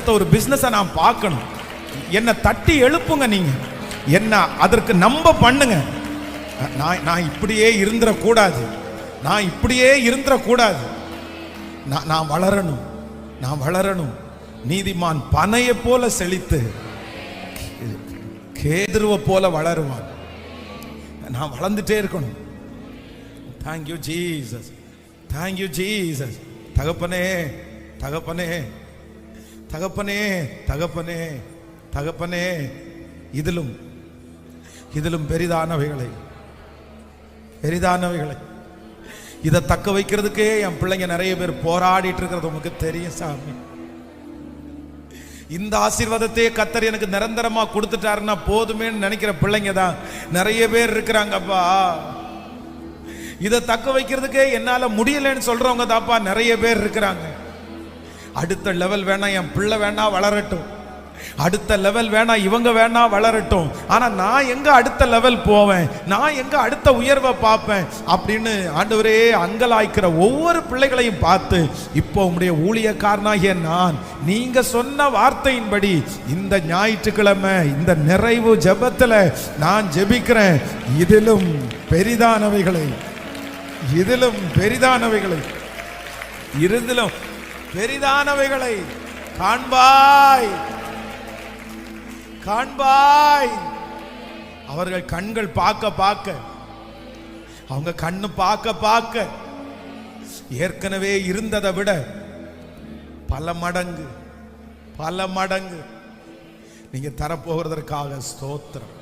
அடுத்த ஒரு பிசினஸை நான் பார்க்கணும். என்ன தட்டி எழுப்புங்க, நீங்க என்ன அதற்கு நம்ப பண்ணுங்க. நான் இப்படியே இருந்துடக்கூடாது, நான் இப்படியே இருந்துடக்கூடாது, நான் வளரணும், நான் வளரணும். நீதிமான் பனையை போல செழித்து கேதுருவை போல வளருவான். நான் வளர்ந்துட்டே இருக்கணும். Thank you Jesus, thank you Jesus. தகப்பனே தகப்பனே தகப்பனே தகப்பனே தகப்பனே, இதிலும் இதிலும் பெரிதானவைகளை பெரிதானவைகளை இதை தக்க வைக்கிறதுக்கே என் பிள்ளைங்க நிறைய பேர் போராடிட்டு இருக்கிறது உங்களுக்கு தெரியும் சாமி. இந்த ஆசீர்வாதத்தையே கர்த்தர் எனக்கு நிரந்தரமா கொடுத்துட்டாருன்னா போதுமேன்னு நினைக்கிற பிள்ளைங்க தான் நிறைய பேர் இருக்கிறாங்கப்பா. இதை தக்க வைக்கிறதுக்கே என்னால முடியலன்னு சொல்றவங்க தாப்பா நிறைய பேர் இருக்கிறாங்க. அடுத்த லெவல் வேணா என் பிள்ளை வேணா வளரட்டும், அடுத்த லெவல் வேணா இவங்க வேணா வளரட்டும், ஆனா நான் எங்க அடுத்த லெவல் போவேன், நான் எங்க அடுத்த உயர்வை பார்ப்பேன் அப்படின்னு ஆண்டவரே அங்கலாய்க்கிற ஒவ்வொரு பிள்ளைகளையும் பார்த்து, இப்போ உம்முடைய ஊழியக்காரனாகிய நான் நீங்க சொன்ன வார்த்தையின்படி இந்த ஞாயிற்றுக்கிழமை இந்த நிறைவு ஜெபத்துல நான் ஜெபிக்கிறேன். இதிலும் பெரிதானவைகளை, இதிலும் பெரிதானவைகளை, இருதிலும் பெரிதானவைகளை காண்பாய் காண்பாய். அவர்கள் கண்கள் பார்க்க பார்க்க, அவங்க கண்ணு பார்க்க பார்க்க ஏற்கனவே இருந்ததை விட பல மடங்கு பல மடங்கு நீங்க தரப்போகிறதற்காக ஸ்தோத்திரம்.